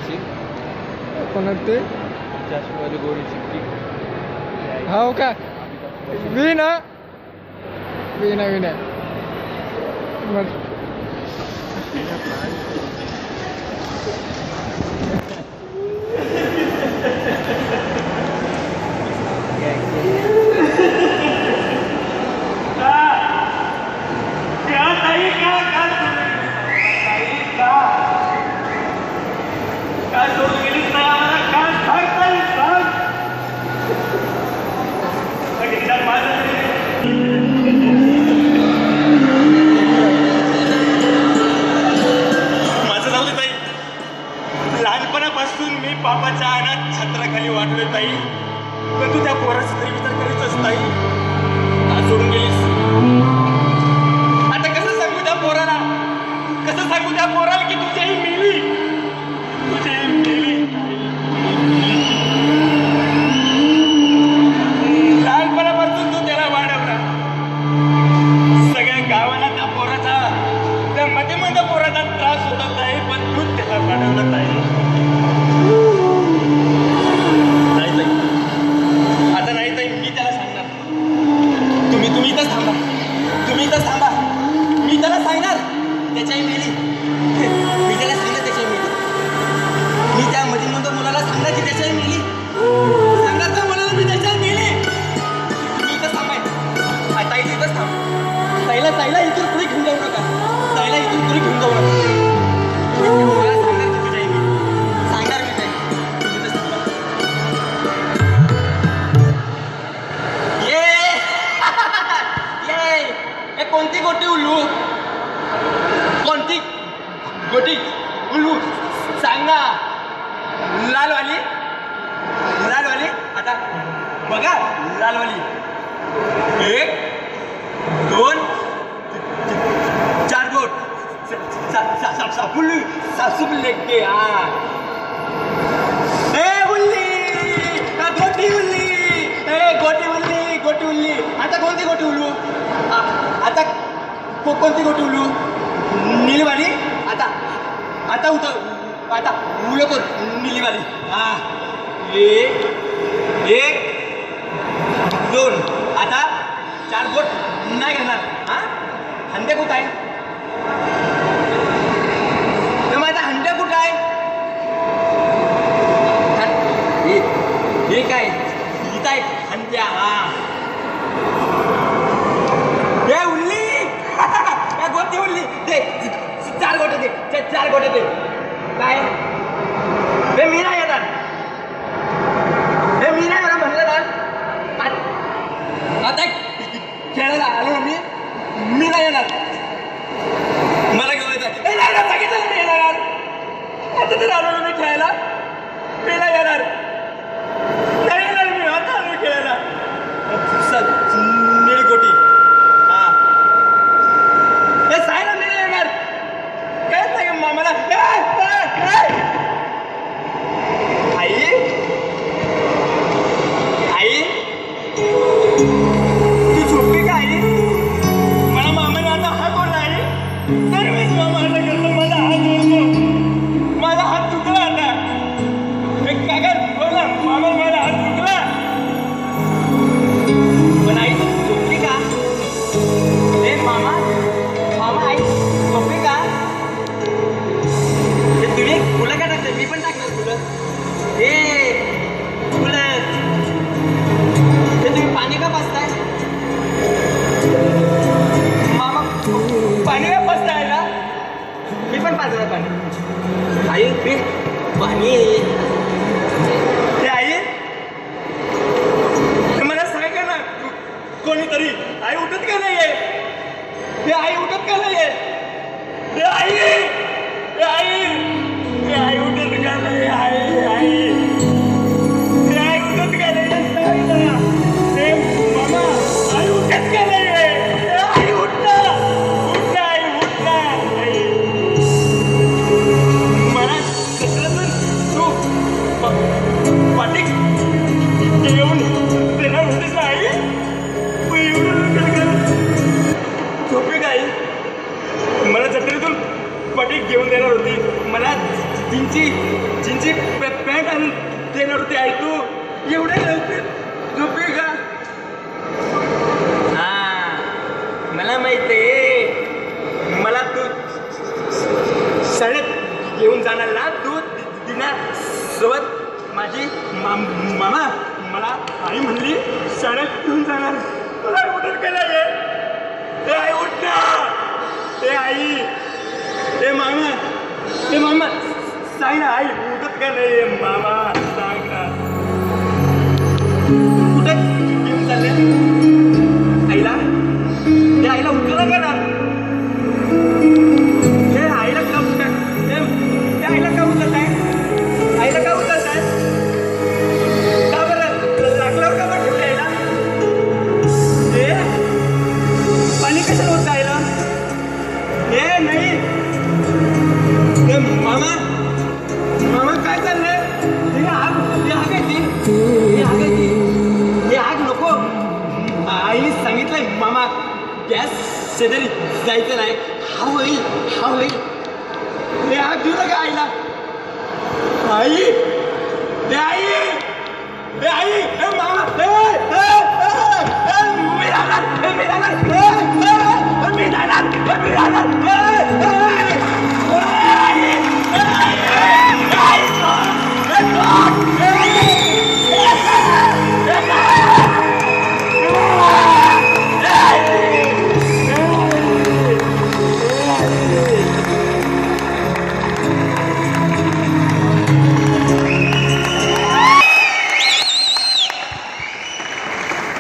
मावशी कोणात ते जास्वंदी गोरी चिक्की हो का विना विना विना मग लहानपणापासून मी बापाच्या अनाथ छत्राखाली वाढलोय ताई, पण तू त्या पोराचा तरी विचार करीतच ताई. का सोडून गेलीस? आता कसं सांगू त्या पोराला, कसं सांगू त्या पोराला की तुझी मेली, तुझी मेली. लहानपणापासून तू त्याला वाढवला, सगळ्या गावाला त्या पोराचा, त्या मध्ये पोराचा त्रास होता ताई, पण तू त्याला वाढवलं ताई. आता नाही ताई, मी त्याला सांगणार. तुम्ही इथंच थांबा, तुम्ही इथंच थांबा. मी त्याला सांगणार त्याच्याही मेली, मी त्याला सांगणार त्याच्याही मेली. मी त्या मध्ये मुलाला सांगणार की त्याच्याही मेली, सांगणार त्या मुलाला मी त्याच्याही मेली. तुम्ही इथंच थांबाय. ताई इथंच थांब. ताईला इथून पुढे घेऊन जाऊ नका. ताईला इथून पुढे घेऊन जाऊ नका. मुलाला सांगणार की तुझ्याही मेली, सांगणार मी ताई. इथंच थांबा. कोणती गोटी उल्लू, कोणती गोटी उल्लू सांगा. लालवाली, लालवाली. आता बघा लालवाली. 1 2 4 गोट सासुब लेके हा. ए उल्ली, गोटी उल्ली, ए गोटी उल्ली, गोटी उल्ली. आता कोणती गोटी उल्लू, आता कोणती गोटी उल्लू, निलीवाली. आता उलो कोण, निलीवाली. हा 1 2. आता 4 गोट नाही घेणार. हा हंड्या कुठं आहे, माझा हंड्या कुठं आहे. हे काय इथं आहे हंड्या. हा हे उल्ली, गोटी उल्ली. दे 4 गोटे दे, 4 गोटे दे. काय हे मी नाही येणार, हे मी नाही येणार म्हणलं ना. आता खेळायला आलो मी नाही येणार. मला घेऊन येतात. नाही सांगितलं मी येणार. आता तर आलो मी खेळायला, मी नाही येणार. नाही येणार मी, आता आलो खेळायला. निळी गोटी. हा हे सायला नाही येणार. काय सांग मामाला. आई आई तू झोपली का आई. मला मामाने आता हात बोलला आई. तर मीच मामाला करतो, माझा हात बोलतो, माझा हात तुटला आता. एक कागद बोलला मामा, माझा हात तुटला. पण आई तू झोपली का. ए मामा, मामा आई झोपली का. तुम्ही फुलं का टाकलं, मी पण टाकलं फुलं. फुलं ते तुम्ही पाणी का पाजताय. मामा पाणी का पाजताय ना. मी पण पाजलं पाणी. आई मी पाणी. ते आई मला सांगा ना कोणीतरी. आई उठत का नाहीये, ते आई उठत का नाहीये. ते आई, ते आई, ते आई उठत का नाही. आई आई ते आई उठत का नाही. ते मामा आई उठत का नाहीये. आई उठना, उठना आई, उठना आई. मला कसलं तू पाठी घेऊन देणार होतीस ना आई. झोपी काय मला जत्रेतून पटीक घेऊन देणार होती. मला जिंची पॅन्ट आणून देणार होती आई तू एवढ्या लवकर झोपे का हा मला माहित आहे मला तू शाळेत घेऊन जाणार ना तू दिना सोबत माझी मामा मला आई म्हणली शाळेत घेऊन जाणार तुला उठून केलं हे आई उठ ना हे आई हे मामा सांग ना आई उठत का नाही मामा सांग ना कुठे घेऊन चालले आईला ते आईला उठलं का ना ते आईला का ते आईला का उचलत आहे आईला का उचलत आहे का बरं लागल्यावर का बरं ठेवलं आईला हे पाणी कशाला होतं आईला हे नाही हे मामा काय चाललंय हे आग हे आग नको आईने सांगितलंय मामा गॅस शेजारी जायचं नाही हा होईल हे आग देऊ नका आईला आई हे मामा